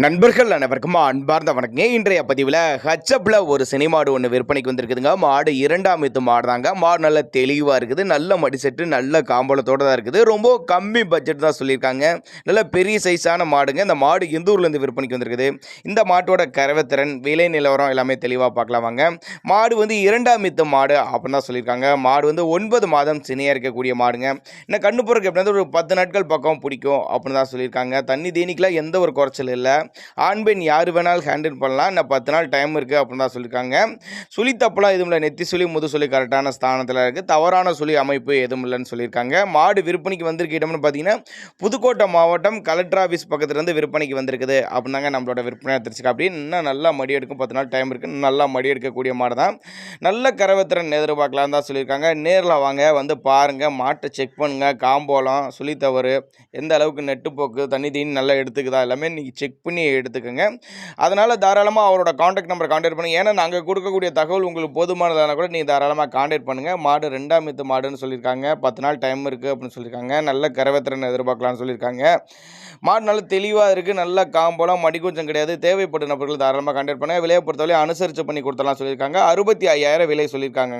நண்பர்கள் அனைவருக்கும் அன்பார்ந்த வணக்கங்க. இன்றைய பதிவில் ஹச்சப்பில் ஒரு சினிமாடு ஒன்று விற்பனைக்கு வந்திருக்குதுங்க. மாடு இரண்டாம் ஈத்து மாடு தாங்க. மாடு நல்ல தெளிவாக இருக்குது, நல்ல மடிசெட்டு, நல்ல காம்பளத்தோடு தான் இருக்குது. ரொம்ப கம்மி பட்ஜெட் தான் சொல்லியிருக்காங்க. நல்ல பெரிய சைஸான மாடுங்க. இந்த மாடு எந்த ஊர்லேருந்து விற்பனைக்கு வந்திருக்குது, இந்த மாட்டோட கறவைத்திறன், விலை நிலவரம் எல்லாமே தெளிவாக பார்க்கலாம் வாங்க. மாடு வந்து இரண்டாம் ஈத்து மாடு அப்படின்னு தான் சொல்லியிருக்காங்க. மாடு வந்து 9 மாதம் சினையாக இருக்கக்கூடிய மாடுங்க. இன்னும் கண்ணு போகிறதுக்கு எப்படின்னா ஒரு 10 நாட்கள் பக்கம் பிடிக்கும் அப்படின்னு தான் சொல்லியிருக்காங்க. தண்ணி தேனிக்கெலாம் எந்த ஒரு குறைச்சல் இல்லை. ஆண் பெண் யார் வேணாலும் ஹேண்டில் பண்ணலாம். இன்னும் 10 நாள் டைம் இருக்குது அப்படின்னு தான் சொல்லியிருக்காங்க. சுழி தப்பெல்லாம் எதுவும் இல்லை. நெத்தி சுழி முது சுழி கரெக்டான ஸ்தானத்தில் இருக்குது. தவறான சுழி அமைப்பு எதுவும் இல்லைன்னு சொல்லியிருக்காங்க. மாடு விற்பனைக்கு வந்திருக்க இடம்னு பார்த்தீங்கன்னா புதுக்கோட்டை மாவட்டம் கலெக்டர் ஆஃபீஸ் பக்கத்துலேருந்து விற்பனைக்கு வந்திருக்குது அப்படின்னாங்க நம்மளோட விற்பனை தெரிஞ்சுக்க. அப்படின்னு இன்னும் நல்லா மடி எடுக்கும், 10 நாள் டைம் இருக்குது, நல்லா மடி எடுக்கக்கூடிய மாடு தான். நல்ல கறவைத்திறன் எதிர்பார்க்கலாம் தான் சொல்லியிருக்காங்க. நேரில் வாங்க, வந்து பாருங்கள், மாட்டை செக் பண்ணுங்கள். காம்போலம், சுழி தவறு, எந்த அளவுக்கு நெட்டுப்போக்கு, தண்ணி தீனி நல்லா எடுத்துக்குதா எல்லாமே நீங்கள் செக் பண்ணி எடுத்துக்கோங்க. அதனால் தாராளமாக அவரோட காண்டாக்ட் நம்பரை காண்டாக்ட் பண்ணுங்கள். ஏன்னா நாங்கள் கொடுக்கக்கூடிய தகவல் உங்களுக்கு போதுமானதான கூட நீங்கள் தாராளமாக காண்டாக்ட் பண்ணுங்கள். மாடு 2ஆம் ஈத்து மாடுன்னு சொல்லியிருக்காங்க. 10 நாள் டைம் இருக்குது அப்படின்னு சொல்லியிருக்காங்க. நல்ல கறவைத்திறன் எதிர்பார்க்கலாம்னு சொல்லியிருக்காங்க. மாடு நல்ல தெளிவாக இருக்குது, நல்ல காம்போலாம், மடி கொஞ்சம் கிடையாது. தேவைப்பட்ட நபர்கள் தாராளமாக காண்டாக்ட் பண்ணுங்கள். விலையை பொறுத்தவரை அனுசரித்து பண்ணி கொடுத்தலாம் சொல்லியிருக்காங்க. 65,000 விலை சொல்லியிருக்காங்க.